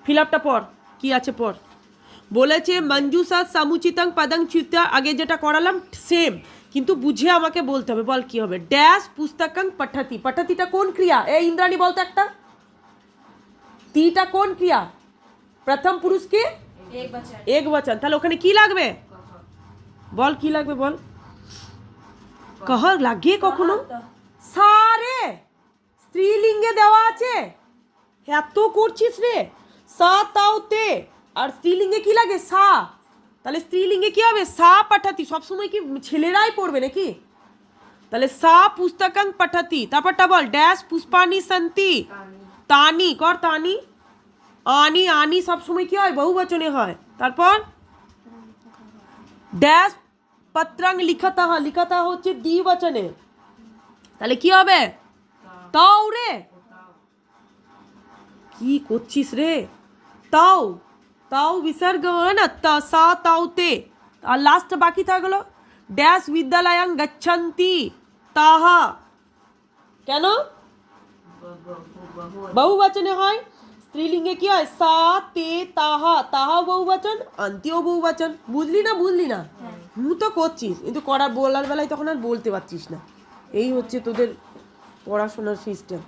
Feel আপটা পর কি আছে পর। বলেছে মঞ্জুসা সমুচিতং পদং চ্যুতা, আগে যেটা করালাম সেম, কিন্তু বুঝে আমাকে বলতে হবে। বল কি হবে। ড্যাশ পুস্তকং পঠতি, পঠতিটা কোন ক্রিয়া? এই ইন্দ্রাণী বলতো একটা, তিটা কোন ক্রিয়া? প্রথম পুরুষ কি? এক বচন। তাহলে ওখানে কি লাগবে? বল কি লাগবে বল। কহ লাগে কখনো? সারে স্ত্রীলিঙ্গে দেওয়া আছে, এত করছিস রে। সা তাও তে, আর স্ত্রীলিঙ্গে কি লাগে? সা। তাহলে স্ত্রীলিঙ্গে কি হবে? সা পাঠাতি। সবসময় কি ছেলেরাই পড়বে নাকি? তাহলে সা পুস্তকাং পঠতি, তারপরটা বল। ড্যাশ পুষ্পানি সন্তি তানি, কর তানি। আনি, আনি সবসময় কি হয়? বহু বচনে হয়। তারপর ড্যাশ পত্রাং লিখাতা, লিখাতা হচ্ছে দ্বিবচনে, তাহলে কি হবে? তাও রে, কি করছিস রে? তাও, তাও বিসর্গ হয় না, তা সা তাও তে। আর লাস্ট বাকি থাকলো ড্যাশ বিদ্যালয়ং গচ্ছন্তি তাহা, কেন? বহু বচনে হয়। স্ত্রীলিঙ্গে কি হয়? সা তে তাহা, তাহা বহু বচন, আন্তিও বহু বচন। বুঝলি না? বুঝলি না? তো করছিস, কিন্তু করার বলার বেলায় তখন আর বলতে পারছিস না। এই হচ্ছে তোদের পড়াশোনার সিস্টেম।